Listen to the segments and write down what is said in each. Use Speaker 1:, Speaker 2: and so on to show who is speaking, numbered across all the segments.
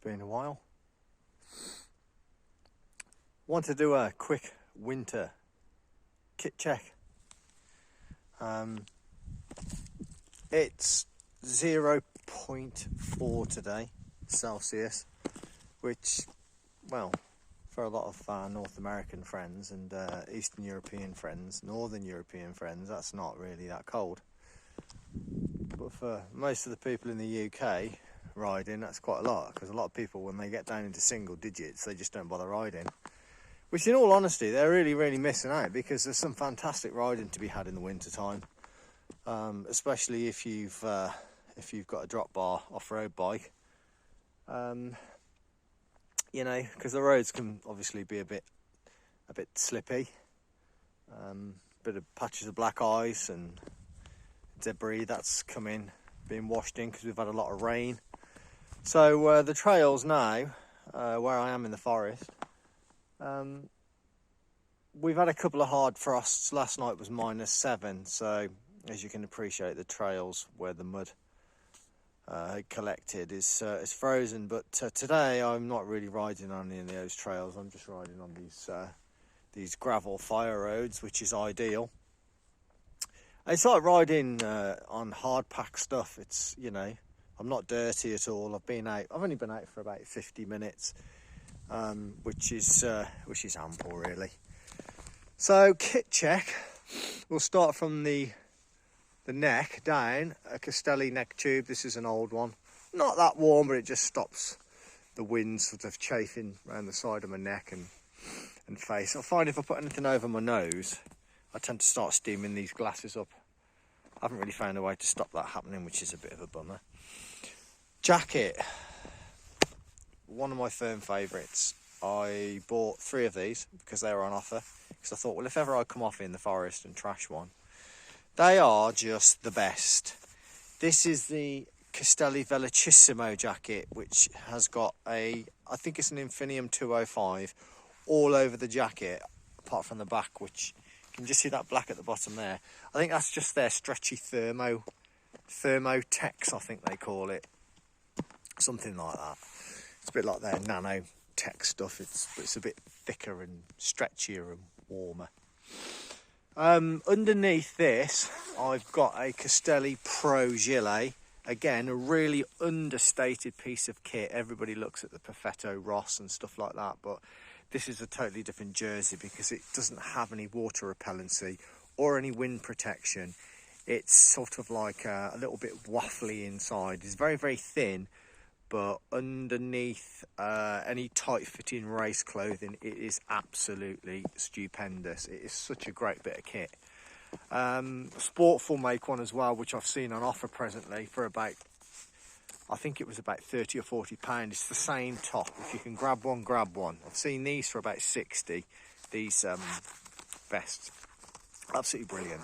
Speaker 1: been a while. Want to do a quick winter kit check. It's 0.4 today Celsius, which, well, for a lot of our North American friends and Eastern European friends, Northern European friends, that's not really that cold. But for most of the people in the UK riding, that's quite a lot, because a lot of people, when they get down into single digits, they just don't bother riding. Which, in all honesty, they're really missing out, because there's some fantastic riding to be had in the winter time, especially if you've got a drop bar off-road bike. You know, because the roads can obviously be a bit slippy, bit of patches of black ice and debris that's being washed in because we've had a lot of rain. So the trails now, where I am in the forest, we've had a couple of hard frosts. Last night was -7, so as you can appreciate, the trails where the mud had collected is frozen. But today I'm not really riding on any of those trails. I'm just riding on these gravel fire roads, which is ideal. It's like riding on hard pack stuff. It's, you know, I'm not dirty at all. I've only been out for about 50 minutes, which is ample, really. So kit check. We'll start from the neck down. A Castelli neck tube. This is an old one. Not that warm, but it just stops the wind sort of chafing around the side of my neck and face. I find if I put anything over my nose, I tend to start steaming these glasses up. I haven't really found a way to stop that happening, which is a bit of a bummer. Jacket. One of my firm favourites. I bought 3 of these because they were on offer. Because I thought, well, if ever I come off in the forest and trash one, they are just the best. This is the Castelli Velocissimo jacket, which has got I think it's an Infinium 205 all over the jacket, apart from the back, which you can just see that black at the bottom there. I think that's just their stretchy Thermotex, I think they call it. Something like that. It's a bit like their Nanotech stuff. It's a bit thicker and stretchier and warmer. Underneath this, I've got a Castelli Pro Gilet. Again, a really understated piece of kit. Everybody looks at the Perfetto Ross and stuff like that, but this is a totally different jersey because it doesn't have any water repellency or any wind protection. It's sort of like a little bit waffly inside. It's very thin, but underneath any tight-fitting race clothing, it is absolutely stupendous. It is such a great bit of kit. Sportful make one as well, which I've seen on offer presently for about, I think it was about £30 or £40. It's the same top. If you can grab one, grab one. I've seen these for about 60. These vests, absolutely brilliant.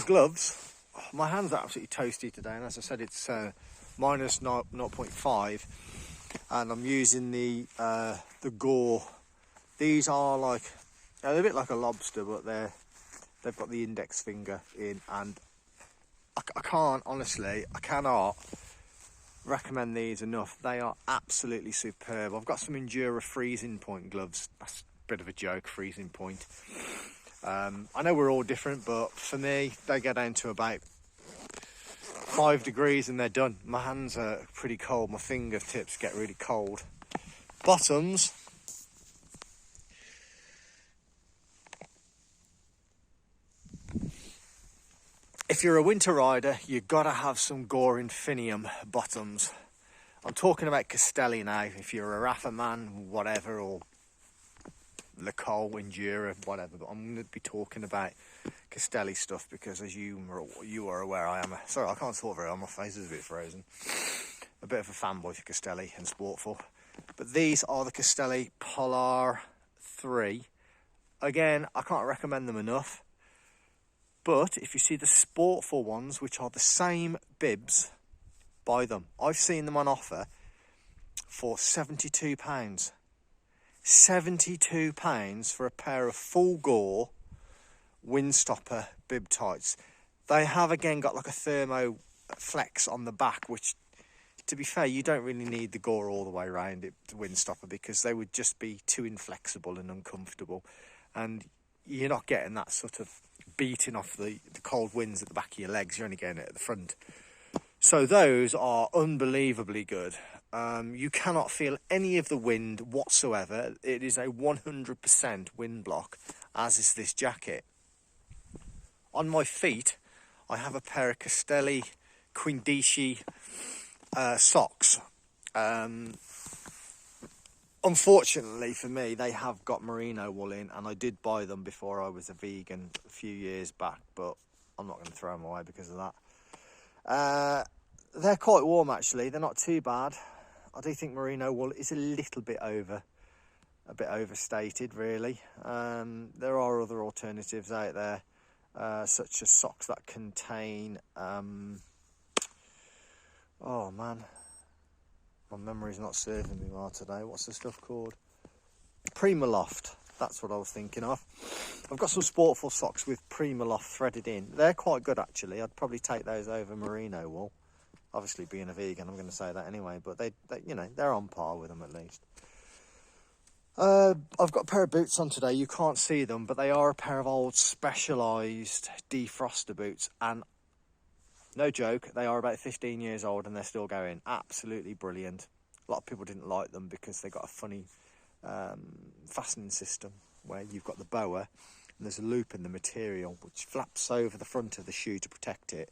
Speaker 1: Gloves. Oh, my hands are absolutely toasty today, and as I said, it's minus 0.5, and I'm using the Gore. These are like, they're a bit like a lobster, but they've got the index finger in, and I cannot recommend these enough. They are absolutely superb. I've got some Endura freezing point gloves. That's a bit of a joke, freezing point. I know we're all different, but for me, they get down to about 5 degrees and they're done. My hands are pretty cold. My fingertips get really cold. Bottoms. If you're a winter rider, you've got to have some Gore Infinium bottoms. I'm talking about Castelli now. If you're a Rafa man, whatever, or Le Col, Endura, whatever, but I'm going to be talking about Castelli stuff because, as you are aware, I can't talk very well, my face is a bit frozen. A bit of a fanboy for Castelli and Sportful. But these are the Castelli Polar 3. Again, I can't recommend them enough. But if you see the Sportful ones, which are the same bibs, buy them. I've seen them on offer for £72. £72 for a pair of full Gore windstopper bib tights. They have again got like a thermo flex on the back, which to be fair, you don't really need the gore all the way around it, the windstopper, because they would just be too inflexible and uncomfortable, and you're not getting that sort of beating off the cold winds at the back of your legs. You're only getting it at the front. So those are unbelievably good. You cannot feel any of the wind whatsoever. It is a 100% wind block, as is this jacket. On my feet, I have a pair of Castelli Quindici socks. Unfortunately for me, they have got merino wool in, and I did buy them before I was a vegan a few years back, but I'm not going to throw them away because of that. They're quite warm actually, they're not too bad. I do think merino wool is a little bit overstated really. There are other alternatives out there, such as socks that contain, oh man, my memory's not serving me well today. What's the stuff called? Primaloft. That's what I was thinking of. I've got some Sportful socks with Primaloft threaded in. They're quite good actually. I'd probably take those over merino wool. Obviously, being a vegan, I'm going to say that anyway. But they you know, they're on par with them at least. I've got a pair of boots on today. You can't see them, but they are a pair of old Specialized defroster boots, and no joke, they are about 15 years old and they're still going. Absolutely brilliant. A lot of people didn't like them because they got a funny fastening system where you've got the boa and there's a loop in the material which flaps over the front of the shoe to protect it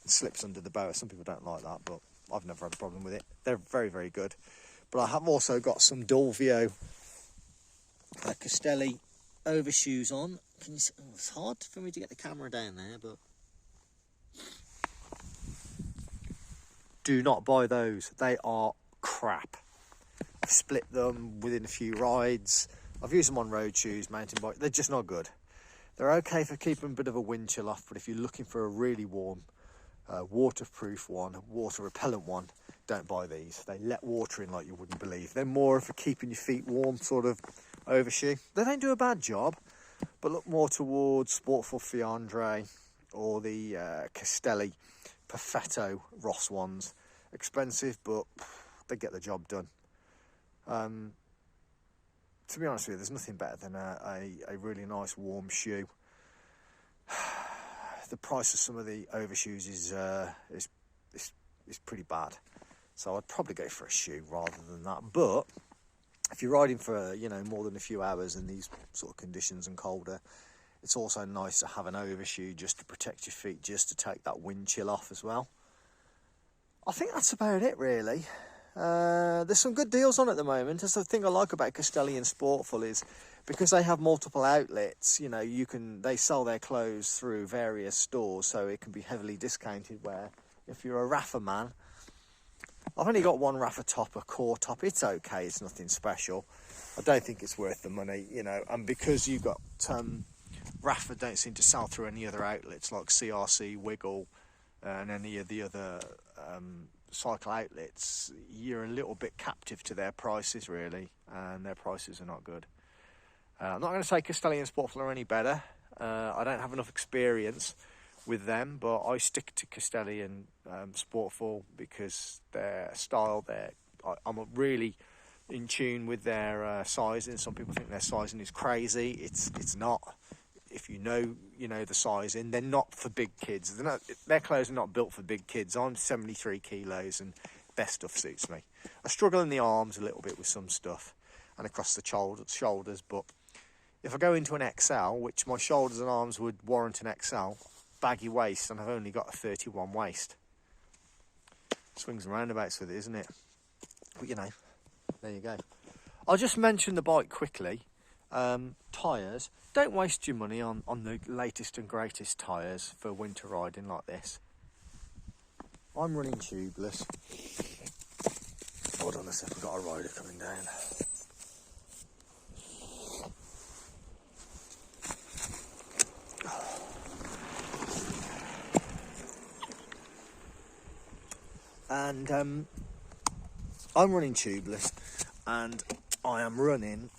Speaker 1: and slips under the boa. Some people don't like that, but I've never had a problem with it. They're very, very good. But I have also got some Dolvio Castelli overshoes on. Can you see? Oh, it's hard for me to get the camera down there, but do not buy those. They are crap. I've split them within a few rides. I've used them on road shoes, mountain bike. They're just not good. They're okay for keeping a bit of a wind chill off, but if you're looking for a really warm, waterproof one, water repellent one, don't buy these. They let water in like you wouldn't believe. They're more for keeping your feet warm sort of overshoe. They don't do a bad job, but look more towards Sportful Fiandre or the Castelli Perfetto Ross ones. Expensive, but they get the job done. To be honest with you, there's nothing better than a really nice warm shoe. The price of some of the overshoes is pretty bad, so I'd probably go for a shoe rather than that. But if you're riding for more than a few hours in these sort of conditions and colder, it's also nice to have an overshoe just to protect your feet, just to take that wind chill off as well. I think that's about it really. There's some good deals on at the moment. That's the thing I like about Castelli and Sportful is because they have multiple outlets, they sell their clothes through various stores, so it can be heavily discounted, where if you're a Rafa man, I've only got one Rafa top, a core top. It's okay, it's nothing special. I don't think it's worth the money, and because you've got Rafa don't seem to sell through any other outlets like CRC, Wiggle, and any of the other cycle outlets, you're a little bit captive to their prices really, and their prices are not good. I'm not going to say Castelli and Sportful are any better. I don't have enough experience with them, but I stick to Castelli and Sportful because their style, I'm really in tune with their sizing. Some people think their sizing is crazy. It's not. If you know the sizing, they're not for big kids. Their clothes are not built for big kids. I'm 73 kilos and their stuff suits me. I struggle in the arms a little bit with some stuff and across the shoulders, but if I go into an XL, which my shoulders and arms would warrant an XL, baggy waist, and I've only got a 31 waist. Swings and roundabouts with it, isn't it? But there you go. I'll just mention the bike quickly. Tyres. Don't waste your money on the latest and greatest tyres for winter riding like this. I'm running tubeless. Hold on a second, I've got a rider coming down. And I'm running tubeless, and I am running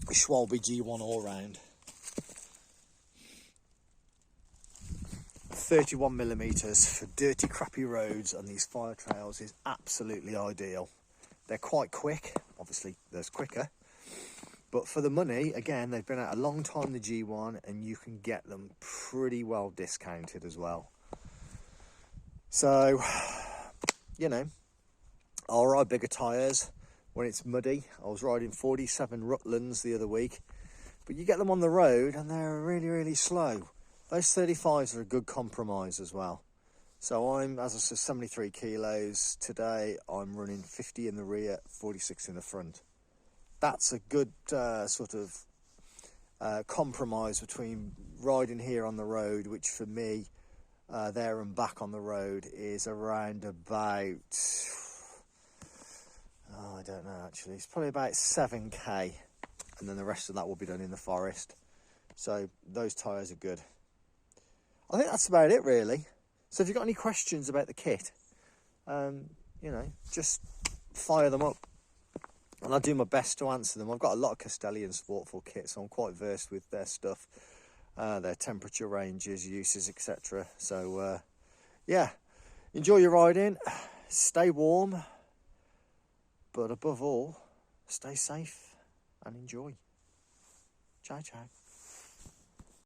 Speaker 1: Schwalbe G1 all round. 31mm for dirty, crappy roads and these fire trails is absolutely ideal. They're quite quick, obviously there's quicker, but for the money, again, they've been out a long time, the G1, and you can get them pretty well discounted as well. So, you know, I'll ride bigger tyres when it's muddy. I was riding 47 Rutlands the other week, but you get them on the road and they're really, really slow. Those 35s are a good compromise as well. So I'm, as I said, 73 kilos. Today I'm running 50 in the rear, 46 in the front. That's a good sort of compromise between riding here on the road, which for me, there and back on the road is around about, I don't know actually, it's probably about 7k, and then the rest of that will be done in the forest. So those tyres are good. I think that's about it really. So if you've got any questions about the kit, you know, just fire them up and I'll do my best to answer them. I've got a lot of Castelli and Sportful kits, so I'm quite versed with their stuff, their temperature ranges, uses, etc. So yeah, enjoy your riding, stay warm, but above all, stay safe and enjoy. Ciao, ciao.